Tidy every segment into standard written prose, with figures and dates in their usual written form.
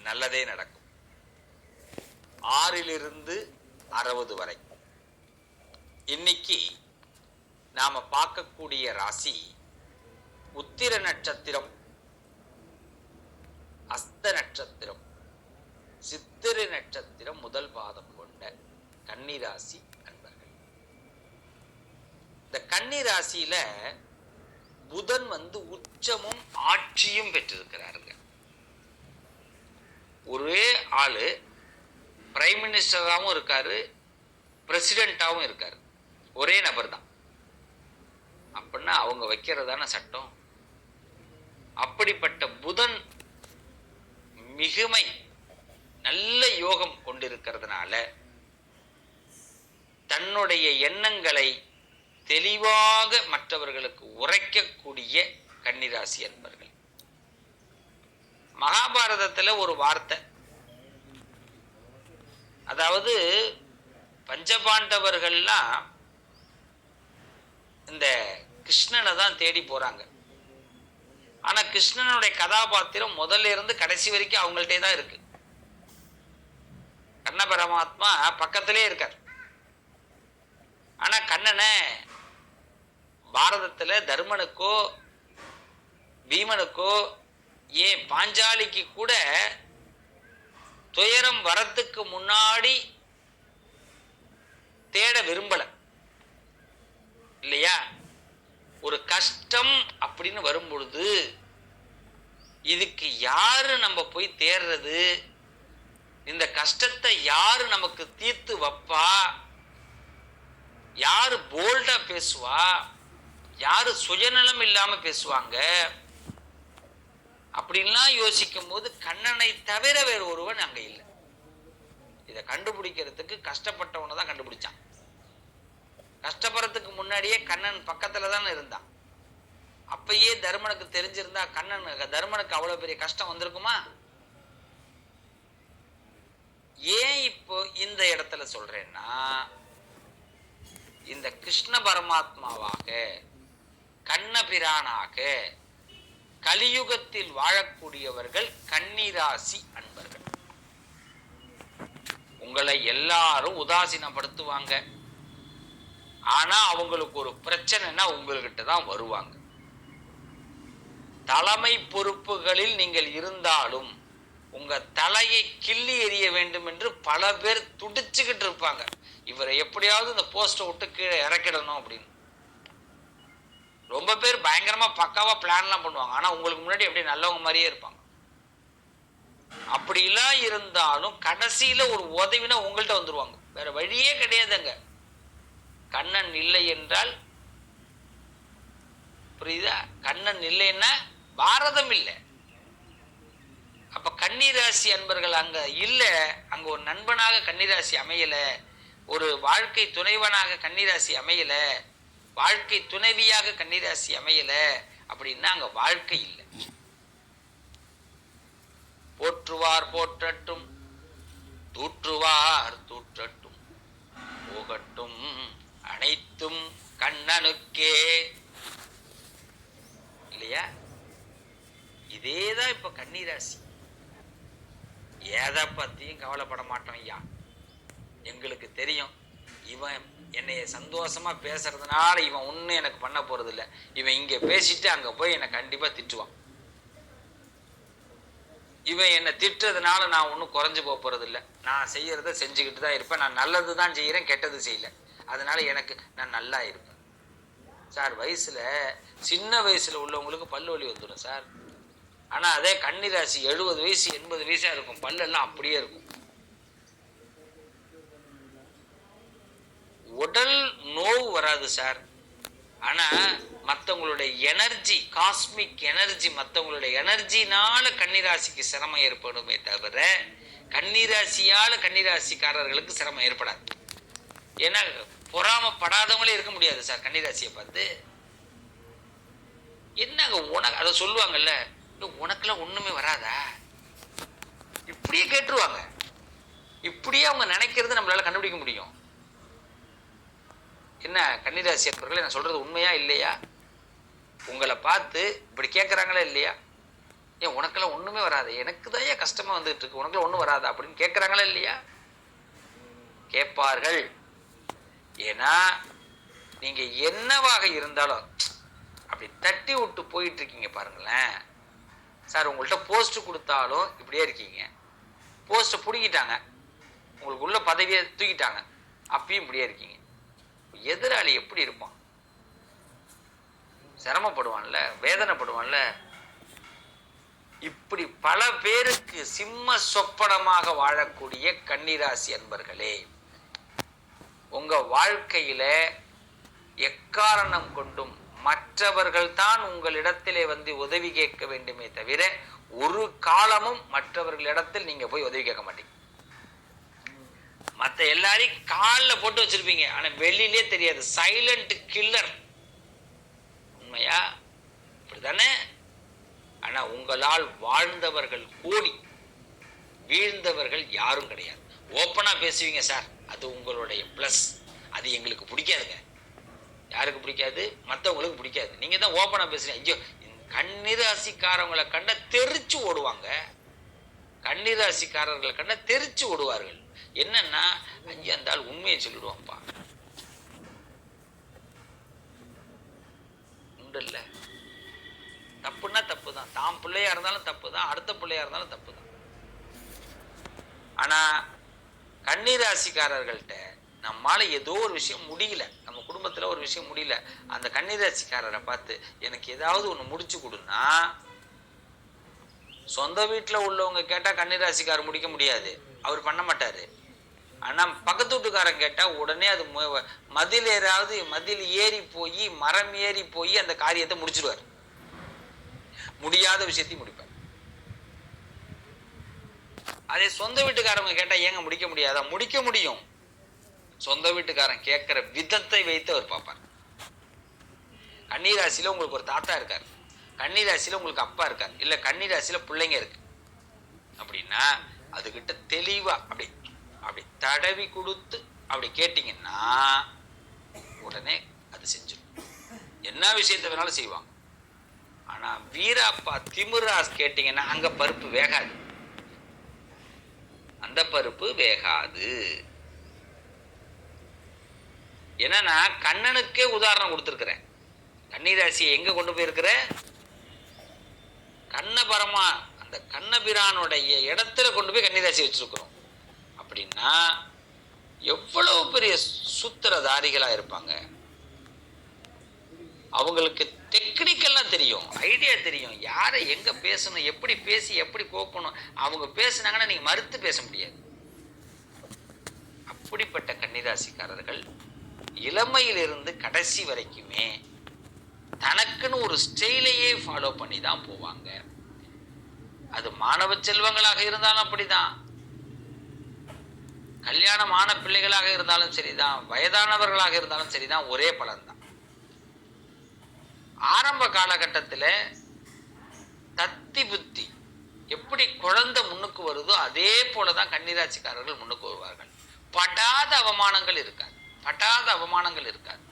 நல்லதே நடக்கும். 6லிருந்து 60 வரை. இன்னைக்கு நாம பார்க்கக்கூடிய ராசி உத்திர நட்சத்திரம், அஸ்த நட்சத்திரம், சித்திரை நட்சத்திரம் முதல் பாதம் கொண்ட கன்னிராசி அன்பர்கள். இந்த கன்னிராசியில புதன் உச்சமும் ஆட்சியும் பெற்றிருக்கிறாருங்க. ஒரே ஆளு பிரைம் மினிஸ்டராகவும் இருக்காரு, பிரசிடென்டாகவும் இருக்காரு. ஒரே நபர் தான். அப்படின்னா அவங்க வைக்கிறதான சட்டம். அப்படிப்பட்ட புதன் மிகுமை நல்ல யோகம் கொண்டிருக்கிறதுனால தன்னுடைய எண்ணங்களை தெளிவாக மற்றவர்களுக்கு உரைக்கக்கூடிய கன்னிராசி அன்பர்கள். மகாபாரதத்துல ஒரு வார்த்தை, அதாவது பஞ்சபாண்டவர்கள்லாம் இந்த கிருஷ்ணனை தான் தேடி போறாங்க. ஆனா கிருஷ்ணனுடைய கதாபாத்திரம் முதல்ல இருந்து கடைசி வரைக்கும் அவங்கள்ட்டே தான் இருக்கு. கண்ண பரமாத்மா பக்கத்திலே இருக்கார். ஆனா கண்ணனை பாரதத்துல தர்மனுக்கோ பீமனுக்கோ ஏன் பாஞ்சாலிக்கு கூட துயரம் வரத்துக்கு முன்னாடி தேட விரும்பல இல்லையா? ஒரு கஷ்டம் அப்படின்னு வரும் பொழுது இதுக்கு யாரு நம்ம போய் தேர்றது, இந்த கஷ்டத்தை யாரு நமக்கு தீர்த்து வைப்பா, யாரு போல்டா பேசுவா, யாரு சுயநலம் இல்லாம பேசுவாங்க அப்படின்லாம் யோசிக்கும் போது கண்ணனை தவிர வேறு ஒருவன் அங்க இல்லை. இதை கண்டுபிடிக்கிறதுக்கு கஷ்டப்பட்டவனை தான் கண்டுபிடிச்சான். கஷ்டப்படுறதுக்கு முன்னாடியே கண்ணன் பக்கத்துல தான் இருந்தான். அப்பயே தர்மனுக்கு தெரிஞ்சிருந்தா தர்மனுக்கு அவ்வளவு பெரிய கஷ்டம் வந்திருக்குமா? ஏன் இப்போ இந்த இடத்துல சொல்றேன்னா, இந்த கிருஷ்ண பரமாத்மாவாக கண்ணபிரானாக கலியுகத்தில் வாழக்கூடியவர்கள் கன்னிராசி அன்பர்கள். உங்களை எல்லாரும் உதாசீனப்படுத்துவாங்க. ஆனா அவங்களுக்கு ஒரு பிரச்சனைனா உங்கள்கிட்ட தான் வருவாங்க. தலைமை பொறுப்புகளில் நீங்கள் இருந்தாலும் உங்க தலையை கிள்ளி எறிய வேண்டும் என்று பல பேர் துடிச்சுக்கிட்டு இருப்பாங்க. இவரை எப்படியாவது இந்த போஸ்ட்டை விட்டு கீழே இறக்கிடணும் அப்படின்னு ரொம்ப பேர் பயங்கரமா பக்காவா பிளான்லாம் பண்ணுவாங்க. ஆனா உங்களுக்கு முன்னாடி அப்படியே நல்லவங்க மாதிரியே இருப்பாங்க. அப்படிலாம் இருந்தாலும் கடைசியில ஒரு உதவினா உங்கள்கிட்ட வந்துருவாங்க. வேற வழியே கிடையாதுங்க. கண்ணன் இல்லை என்றால், புரியுதா? கண்ணன் இல்லைன்னா பாரதம் இல்லை. அப்ப கன்னிராசி அன்பர்கள் அங்க இல்ல, அங்க ஒரு நண்பனாக கன்னிராசி அமையல, ஒரு வாழ்க்கை துணைவனாக கன்னிராசி அமையல, வாழ்க்கை துணைவியாக கன்னிராசி அமையல அப்படின்னா அங்க வாழ்க்கை இல்லை. போற்றுவார் போற்றட்டும், தூற்றுவார் தூற்றட்டும், போகட்டும் அனைத்தும் கண்ணனுக்கே, இல்லையா? இதேதான் இப்ப கன்னிராசி. எதை பத்தியும் கவலைப்பட மாட்டோம் ஐயா. எங்களுக்கு தெரியும் இவன் என்னைய சந்தோஷமா பேசுறதுனால இவன் ஒன்னும் எனக்கு பண்ண போறது இல்லை. இவன் இங்க பேசிட்டு அங்க போய் என்னை கண்டிப்பா திட்டுவான். இவன் என்னை திட்டுறதுனால நான் ஒன்றும் குறைஞ்சு போறது இல்லை. நான் செய்யறத செஞ்சுக்கிட்டு தான் இருப்பேன். நான் நல்லது தான் செய்யறேன், கெட்டது செய்யல. அதனால எனக்கு நான் நல்லா இருப்பேன் சார். வயசுல சின்ன வயசுல உள்ளவங்களுக்கு பல்லு வலி வந்துடும் சார். ஆனா அதே கன்னிராசி 70 வயசு 80 வயசா இருக்கும், பல்லெல்லாம் அப்படியே இருக்கும். உடல் நோவு வராது சார். ஆனா மற்றவங்களுடைய எனர்ஜி, காஸ்மிக் எனர்ஜி, மற்றவங்களுடைய எனர்ஜினால கன்னிராசிக்கு சிரமம் ஏற்படுமே தவிர கன்னிராசியால கன்னிராசிக்காரர்களுக்கு சிரமம் ஏற்படாது. ஏன்னா பொறாமப்படாதவங்களே இருக்க முடியாது சார். கன்னிராசியை பார்த்து என்னங்க உனக்கு அதை சொல்லுவாங்கல்ல, உனக்குலாம் ஒண்ணுமே வராதா, இப்படியே கேட்டுருவாங்க. இப்படியே அவங்க நினைக்கிறது நம்மளால கண்டுபிடிக்க முடியும். என்ன கன்னிராசி அன்பர்களே, நான் சொல்றது உண்மையா இல்லையா? உங்களை பார்த்து இப்படி கேட்குறாங்களா இல்லையா? ஏன் உனக்கெல்லாம் ஒண்ணுமே வராது, எனக்கு தான் ஏன் கஷ்டமா வந்துட்டு இருக்கு, உனக்கெல்லாம் ஒண்ணும் வராதா அப்படின்னு கேட்கறாங்களா இல்லையா? கேட்பார்கள். ஏன்னா நீங்க என்னவாக இருந்தாலும் அப்படி தட்டி விட்டு போயிட்டு இருக்கீங்க பாருங்களேன். சார் உங்கள்கிட்ட போஸ்ட் கொடுத்தாலும் இப்படியே இருக்கீங்க, போஸ்ட்டை பிடிக்கிட்டாங்க, உங்களுக்கு உள்ள பதவியை தூக்கிட்டாங்க, அப்பயும் இப்படியே இருக்கீங்க. எதிராளி எப்படி இருப்பான்? சிரமப்படுவான்ல, வேதனைப்படுவான்ல. இப்படி பல பேருக்கு சிம்ம சொப்பனமாக வாழக்கூடிய கன்னிராசி அன்பர்களே, உங்க வாழ்க்கையில எக்காரணம் கொண்டும் மற்றவர்கள் தான் உங்களிடத்திலே வந்து உதவி கேட்க வேண்டுமே தவிர ஒரு காலமும் மற்றவர்களிடத்தில் நீங்க போய் உதவி கேட்க மாட்டீங்க. மற்ற எல்லாரையும் காலில் போட்டு வச்சிருப்பீங்க, ஆனா வெளியிலே தெரியாது. Silent killer. உண்மையா? இப்படிதானே? ஆனா உங்களால் வாழ்ந்தவர்கள் கோடி, வீழ்ந்தவர்கள் யாரும் கிடையாது. ஓப்பனா பேசுவீங்க சார், அது உங்களுடைய பிளஸ். அது எங்களுக்கு பிடிக்காதுங்க. யாருக்கு பிடிக்காது? மற்றவங்களுக்கு பிடிக்காது. நீங்க தான் ஓப்பனா பேசுறீங்க. ஐயோ, கன்னிராசிக்காரவங்களை கண்ட தெரிச்சு ஓடுவாங்க. கன்னிராசிக்காரர்களை கண்ட தெரிச்சு ஓடுவார்கள். என்னன்னா, ஐயா அந்த ஆள் உண்மையை சொல்லிடுவான்ப்பா. உண்டு இல்ல, தப்புன்னா தப்பு தான். தாம் பிள்ளையா இருந்தாலும் தப்பு தான், அடுத்த பிள்ளையா இருந்தாலும் தப்பு தான். ஆனா கன்னிராசிக்காரர்கள்ட்ட நம்மால ஏதோ ஒரு விஷயம் முடியல, நம்ம குடும்பத்துல ஒரு விஷயம் முடியல, அந்த கன்னிராசிக்காரரை பார்த்து எனக்கு ஏதாவது ஒண்ணு முடிச்சு கொடுன்னா, சொந்த வீட்டுல உள்ளவங்க கேட்டா கன்னிராசிக்காரர் முடிக்க முடியாது, அவர் பண்ண மாட்டாரு. ஆனா பக்கத்து வீட்டுக்காரன் கேட்டா உடனே அது மதில் ஏறி போய், மரம் ஏறி போய் அந்த காரியத்தை முடிச்சிருவார். முடியாத விஷயத்தையும் முடிப்பார். அதே சொந்த வீட்டுக்காரங்க கேட்டா ஏங்க முடிக்க முடியாதா? முடிக்க முடியும். சொந்த வீட்டுக்காரன் கேட்கிற விதத்தை வைத்து அவர் பார்ப்பார். கன்னிராசியில உங்களுக்கு ஒரு தாத்தா இருக்காரு, கன்னிராசியில உங்களுக்கு அப்பா இருக்காரு, இல்ல கன்னிராசியில பிள்ளைங்க இருக்கு அப்படின்னா, அதுகிட்ட தெளிவா அப்படி அப்படி தடவி கொடுத்து அப்படி கேட்டீங்கன்னா உடனே அது செஞ்சிடும். என்ன விஷயத்தை வேணாலும் செய்வாங்க. ஆனா வீராப்பா திமிராஸ் கேட்டீங்கன்னா அங்க பருப்பு வேகாது, அந்த பருப்பு வேகாது. ஏன்னா நான் கண்ணனுக்கே உதாரணம் கொடுத்திருக்கிறேன். கன்னிராசியை எங்க கொண்டு போயிருக்கிற? கண்ணபரமா அந்த கண்ணபிரானுடைய இடத்துல கொண்டு போய் கன்னிராசி வச்சிருக்கிறோம். அப்படின்னா எவ்வளவு பெரிய சூத்திரதாரிகளா இருப்பாங்க. அவங்களுக்கு டெக்னிக்கெல்லாம் தெரியும், ஐடியா தெரியும், யாரை எங்க பேசணும், எப்படி பேசி எப்படி கோக்கணும். அவங்க பேசினாங்கன்னா நீங்க மறுத்து பேச முடியாது. அப்படிப்பட்ட கன்னிராசிக்காரர்கள் இளமையிலிருந்து கடைசி வரைக்குமே தனக்குன்னு ஒரு ஸ்டைலையே ஃபாலோ பண்ணி தான் போவாங்க. அது மாணவ செல்வங்களாக இருந்தாலும் அப்படிதான், கல்யாணமான பிள்ளைகளாக இருந்தாலும் சரிதான், வயதானவர்களாக இருந்தாலும் சரிதான், ஒரே பலன் தான். ஆரம்ப காலகட்டத்தில் தத்தி புத்தி எப்படி குழந்தை முன்னுக்கு வருதோ அதே போலதான் கன்னிராசிக்காரர்கள் முன்னுக்கு வருவார்கள். படாத அவமானங்கள் இருக்காது, படாத அவமானங்கள் இருக்காது.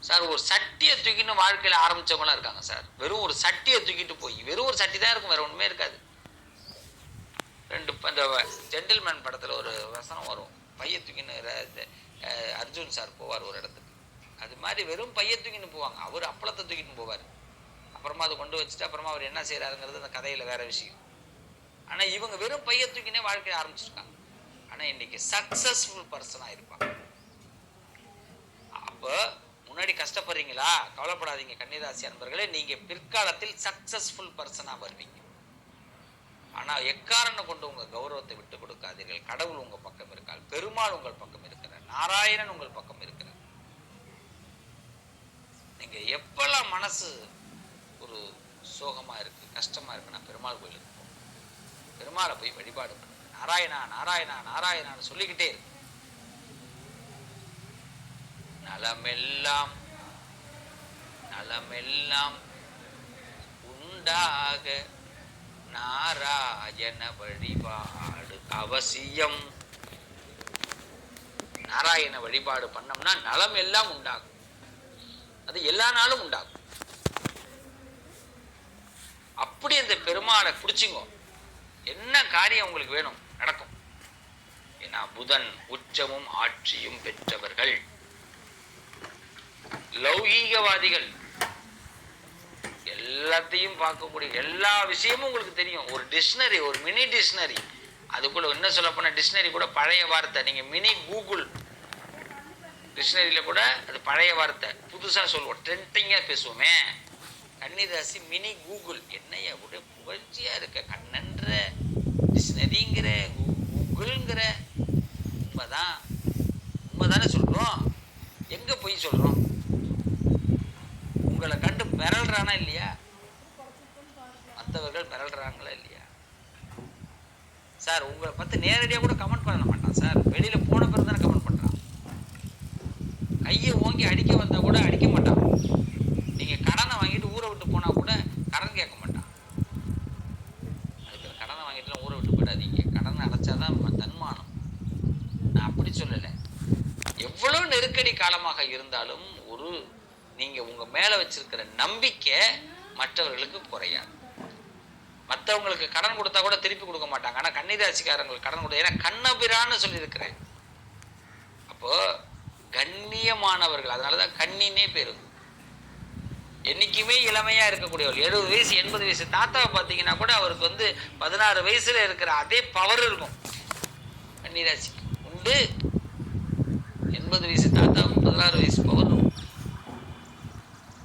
சார் ஒரு சட்டியை தூக்கிட்டு வாழ்க்கையில ஆரம்பிச்சவங்களாம் இருக்காங்க சார். வெறும் ஒரு சட்டியை தூக்கிட்டு போய், வெறும் ஒரு சட்டி தான் இருக்கும், வேற ஒண்ணுமே இருக்காது. இந்த ஜென்டில்மேன் படத்துல ஒரு வசனம் வரும், பைய தூக்கின்னு அர்ஜுன் சார் போவார் ஒரு இடத்துக்கு. அது மாதிரி வெறும் பைய தூக்கின்னு போவாங்க, அவர் அப்பளத்தை தூக்கிட்டு போவார். அப்புறமா அதை கொண்டு வச்சுட்டு அப்புறமா அவர் என்ன செய்யறாருங்கிறது அந்த கதையில வேற விஷயம். ஆனா இவங்க வெறும் பைய தூக்கினே வாழ்க்கையை ஆரம்பிச்சிருக்காங்க. ஆனா இன்னைக்கு சக்சஸ்ஃபுல் பர்சனா இருப்பாங்க. அப்ப முன்னாடி கஷ்டப்படுறீங்களா? கவலைப்படாதீங்க கன்னிராசி அன்பர்களே, நீங்க பிற்காலத்தில் சக்சஸ்ஃபுல் பர்சனா வருவீங்க. ஆனா எக்காரணம் கொண்டு உங்க கௌரவத்தை விட்டு கொடுக்காதீர்கள். கடவுள் உங்க பக்கம் இருக்கார், பெருமாள் உங்கள் பக்கம் இருக்கிறார், நாராயணன் உங்கள் பக்கம் இருக்கிறார். நீங்க எப்பெல்லாம் மனசு ஒரு சோகமா இருக்கு, கஷ்டமா இருக்குன்னா பெருமாள் கோயிலுக்கு போகும், பெருமாளை போய் வழிபாடு பண்ணுங்க. நாராயணா நாராயணா நாராயணான்னு சொல்லிக்கிட்டே இருக்கு. நலமெல்லாம் நலமெல்லாம் உண்டாக நாராயண வழிபாடு அவசியம். நாராயண வழிபாடு பண்ணோம்னா நலம் எல்லாம் உண்டாகும். அது எல்லா நாளும் உண்டாகும். அப்ப அப்படி அந்த பெருமாளை பிடிச்சிங்கோ, என்ன காரியம் உங்களுக்கு வேணும் நடக்கும். ஏன்னா புதன் உச்சமும் ஆட்சியும் பெற்றவர்கள். லௌகீகவாதிகள் எல்லாத்தையும் பார்க்கக்கூடிய எல்லா விஷயமும் உங்களுக்கு தெரியும். ஒரு டிக்ஷனரி, ஒரு மினி டிக்ஷனரி, அதுக்குள்ள என்ன சொல்ல போன டிக்ஷனரி கூட பழைய வார்த்தை. நீங்க மினி கூகுள் டிக்ஷனரியில கூட அது பழைய வார்த்தை, புதுசா சொல்லுவோம், ட்ரெண்டிங்கா பேசுவோமே. கன்னிராசி மினி கூகுள். என்னையா கூட புகழ்ச்சியா இருக்க, கண்ணன்ற டிக்ஷனரிங்கிற கூகுள்ங்கிற. உண்மைதான், உண்மைதானே சொல்றோம். எங்க போய் சொல்றோம்? உங்களை கண்டு மிரள்றானா இல்லையா? மற்றவர்கள் மிரள்றாங்களா இல்லையா? சார் உங்களை பத்தி நேரடியா கூட கமெண்ட் பண்ண மாட்டான் சார், வெளியில போன பிறகு தானே கமெண்ட் பண்றான். கையை ஓங்கி அடிக்க வந்தா கூட அடிக்க மாட்டான். நீங்க கடனை வாங்கிட்டு ஊரை விட்டு போனா கூட கடன் கேட்க மாட்டான். அதுக்கு கடனை வாங்கிட்டு ஊரை விட்டு போயிடாதீங்க, கடனை அடைச்சாதான் தன்மானம். நான் அப்படி சொல்லலை. எவ்வளவு நெருக்கடி காலமாக இருந்தாலும் ஒரு நீங்க உங்க மேல வச்சிருக்கிற நம்பிக்கை மற்றவர்களுக்கு குறையாது. மற்றவங்களுக்கு கடன் கொடுத்தா கூட திருப்பி கொடுக்க மாட்டாங்க. ஆனா கன்னிராசிக்காரங்களுக்கு கடன் கொடுத்த, ஏன்னா கண்ணபிரான்னு சொல்லியிருக்கிறேன். அப்போ கண்ணியமானவர்கள், அதனாலதான் கண்ணினே பேரு. என்னைக்குமே இளமையா இருக்கக்கூடியவர்கள். 70 வயசு 80 வயசு தாத்தாவை பார்த்தீங்கன்னா கூட அவருக்கு 16 வயசுல இருக்கிற அதே பவர் இருக்கும். கன்னிராசி உண்டு. 80 வயசு தாத்தாவுக்கு 16 வயசு பவர் இருக்கும்.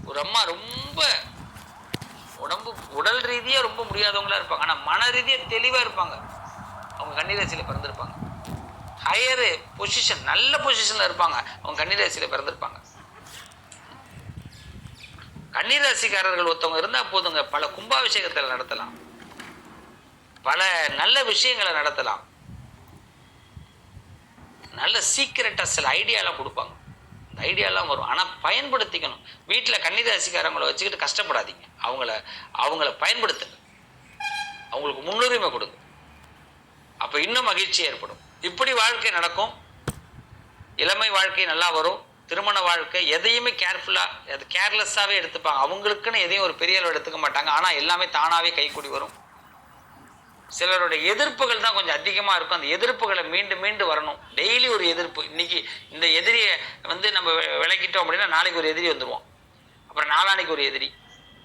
ஒரு அம்மா ரொம்ப உடல் ரீதியா ரொம்ப முடியாதவங்களா இருப்பாங்க, ஆனா மன ரீதியா தெளிவா இருப்பாங்க. அவங்க கன்னிராசியில பிறந்திருப்பாங்க. ஹையர் பொசிஷன், நல்ல பொசிஷன்ல இருப்பாங்க, அவங்க கன்னிராசியில பிறந்திருப்பாங்க. கன்னிராசிக்காரர்கள் ஒருத்தவங்க இருந்தா போதுங்க, பல கும்பாபிஷேகத்தில் நடத்தலாம், பல நல்ல விஷயங்களை நடத்தலாம், நல்ல சீக்கிரட்டா சில ஐடியாலாம் கொடுப்பாங்க. இந்த ஐடியாலாம் வரும், ஆனால் பயன்படுத்திக்கணும். வீட்டில் கன்னிராசிக்காரங்களை வச்சுக்கிட்டு கஷ்டப்படாதீங்க. அவங்கள பயன்படுத்துங்க, அவங்களுக்கு முன்னுரிமை கொடுங்க. அப்போ இன்னும் மகிழ்ச்சி ஏற்படும். இப்படி வாழ்க்கை நடக்கும். இளமை வாழ்க்கை நல்லா வரும். திருமண வாழ்க்கை எதையுமே கேர்ஃபுல்லாக, அது கேர்லெஸ்ஸாகவே எடுத்துப்பாங்க. அவங்களுக்குன்னு எதையும் ஒரு பெரிய அளவு எடுத்துக்க மாட்டாங்க. ஆனால் எல்லாமே தானாகவே கைக்கூடி வரும். சிலருடைய எதிர்ப்புகள் தான் கொஞ்சம் அதிகமாக இருக்கும். அந்த எதிர்ப்புகளை மீண்டும் மீண்டும் வரணும். டெய்லி ஒரு எதிர்ப்பு. இன்னைக்கு இந்த எதிரியை நம்ம விளக்கிட்டோம் அப்படின்னா நாளைக்கு ஒரு எதிரி வந்துடுவோம், அப்புறம் நாளானைக்கு ஒரு எதிரி.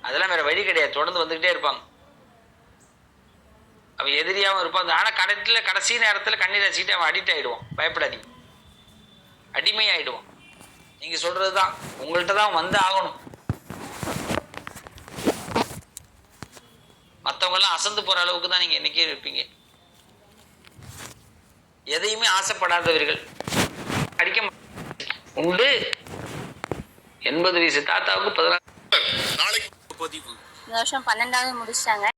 அதெல்லாம் வேற வழி கிடையாது, தொடர்ந்து வந்துக்கிட்டே இருப்பாங்க. அவன் எதிரியாகவும் இருப்பாங்க. ஆனால் கடைசி நேரத்தில் கண்ணீர் அவன் அடிக்ட் ஆகிடுவான். பயப்படாதீங்க, அடிமை ஆகிடுவான். நீங்க சொல்றது தான், உங்கள்கிட்ட தான் வந்து ஆகணும். மற்றவங்க எல்லாம் அசந்து போற அளவுக்கு தான் நீங்க என்னைக்கே இருப்பீங்க. எதையுமே ஆசைப்படாதவர்கள் அடிக்க உண்டு. 80 வயசு தாத்தாவுக்கு 16 இந்த வருஷம் 12வது முடிச்சிட்டாங்க.